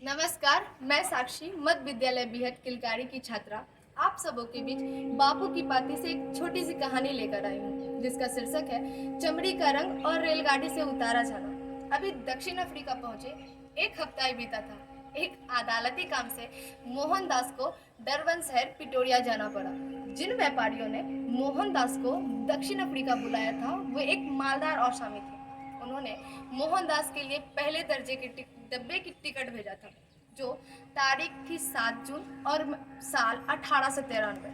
नमस्कार, मैं साक्षी मध्य विद्यालय बिहट किलकारी की छात्रा आप सबों के बीच बापू की पाती से एक छोटी सी कहानी लेकर आई हूँ जिसका शीर्षक है चमड़ी का रंग और रेलगाड़ी से उतारा जाना। अभी दक्षिण अफ्रीका पहुंचे एक हफ्ता ही बीता था। एक अदालती काम से मोहनदास को डरबन शहर पिटोरिया जाना पड़ा। जिन व्यापारियों ने मोहनदास को दक्षिण अफ्रीका बुलाया था वो एक मालदार आसामी थे। उन्होंने मोहनदास के लिए पहले दर्जे के डब्बे की टिकट भेजा था जो तारीख थी 7 जून और साल 1893।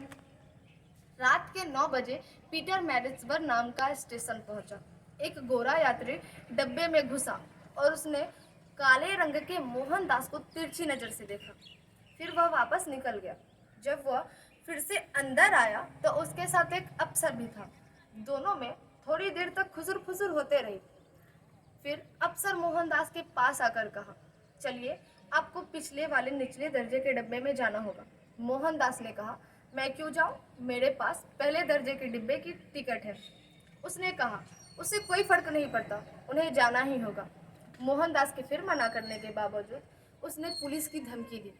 रात के 9 बजे पीटर मैरिट्सबर्ग नाम का स्टेशन पहुंचा। एक गोरा यात्री डब्बे में घुसा और उसने काले रंग के मोहनदास को तिरछी नजर से देखा। फिर वह वापस निकल गया। जब वह फिर से अंदर आया तो उसके साथ एक अफसर भी था। दोनों में थोड़ी देर तक खुसुर फुसुर होते रही। फिर अफसर मोहनदास के पास आकर कहा, चलिए आपको पिछले वाले निचले दर्जे के डब्बे में जाना होगा। मोहनदास ने कहा, मैं क्यों जाऊं? मेरे पास पहले दर्जे के डिब्बे की टिकट है। उसने कहा, उससे कोई फर्क नहीं पड़ता, उन्हें जाना ही होगा। मोहनदास के फिर मना करने के बावजूद उसने पुलिस की धमकी दी।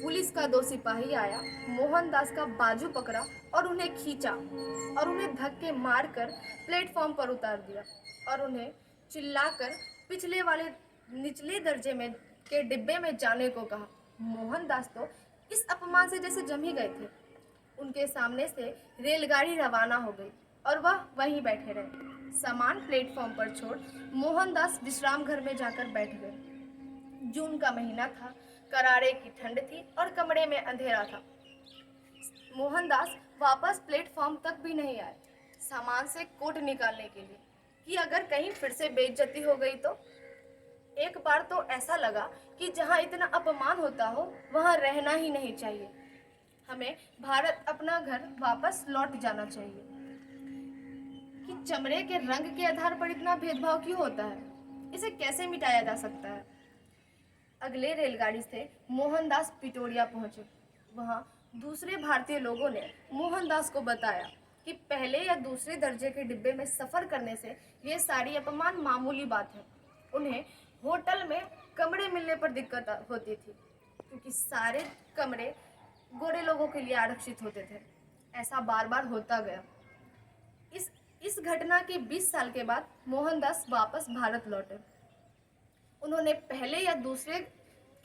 पुलिस का 2 सिपाही आया, मोहनदास का बाजू पकड़ा और उन्हें खींचा और उन्हें धक्के मारकर प्लेटफॉर्म पर उतार दिया और उन्हें चिल्लाकर पिछले वाले निचले दर्जे में के डिब्बे में जाने को कहा। मोहनदास तो इस अपमान से जैसे जम ही गए थे। उनके सामने से रेलगाड़ी रवाना हो गई और वह वहीं बैठे रहे। सामान प्लेटफॉर्म पर छोड़ मोहनदास विश्राम घर में जाकर बैठ गए। जून का महीना था, करारे की ठंड थी और कमरे में अंधेरा था। मोहनदास वापस प्लेटफॉर्म तक भी नहीं आए सामान से कोट निकालने के लिए कि अगर कहीं फिर से बेइज्जती हो गई तो। एक बार तो ऐसा लगा कि जहां इतना अपमान होता हो वहां रहना ही नहीं चाहिए। हमें भारत अपना घर वापस लौट जाना चाहिए। कि चमड़े के रंग के आधार पर इतना भेदभाव क्यों होता है? इसे कैसे मिटाया जा सकता है? अगले रेलगाड़ी से मोहनदास पिटोरिया पहुंचे। वहां दूसरे भारतीय लोगों ने मोहनदास को बताया कि पहले या दूसरे दर्जे के डिब्बे में सफ़र करने से ये सारी अपमान मामूली बात है। उन्हें होटल में कमरे मिलने पर दिक्कत होती थी क्योंकि सारे कमरे गोरे लोगों के लिए आरक्षित होते थे। ऐसा बार बार होता गया। इस घटना के 20 साल के बाद मोहनदास वापस भारत लौटे। उन्होंने पहले या दूसरे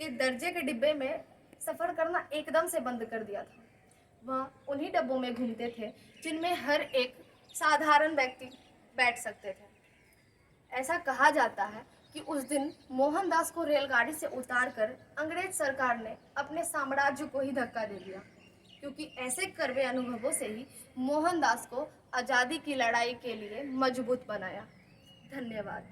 के दर्जे के डिब्बे में सफ़र करना एकदम से बंद कर दिया था। वह उन्हीं डब्बों में घूमते थे जिनमें हर एक साधारण व्यक्ति बैठ सकते थे। ऐसा कहा जाता है कि उस दिन मोहनदास को रेलगाड़ी से उतारकर अंग्रेज सरकार ने अपने साम्राज्य को ही धक्का दे दिया, क्योंकि ऐसे कड़वे अनुभवों से ही मोहनदास को आज़ादी की लड़ाई के लिए मजबूत बनाया। धन्यवाद।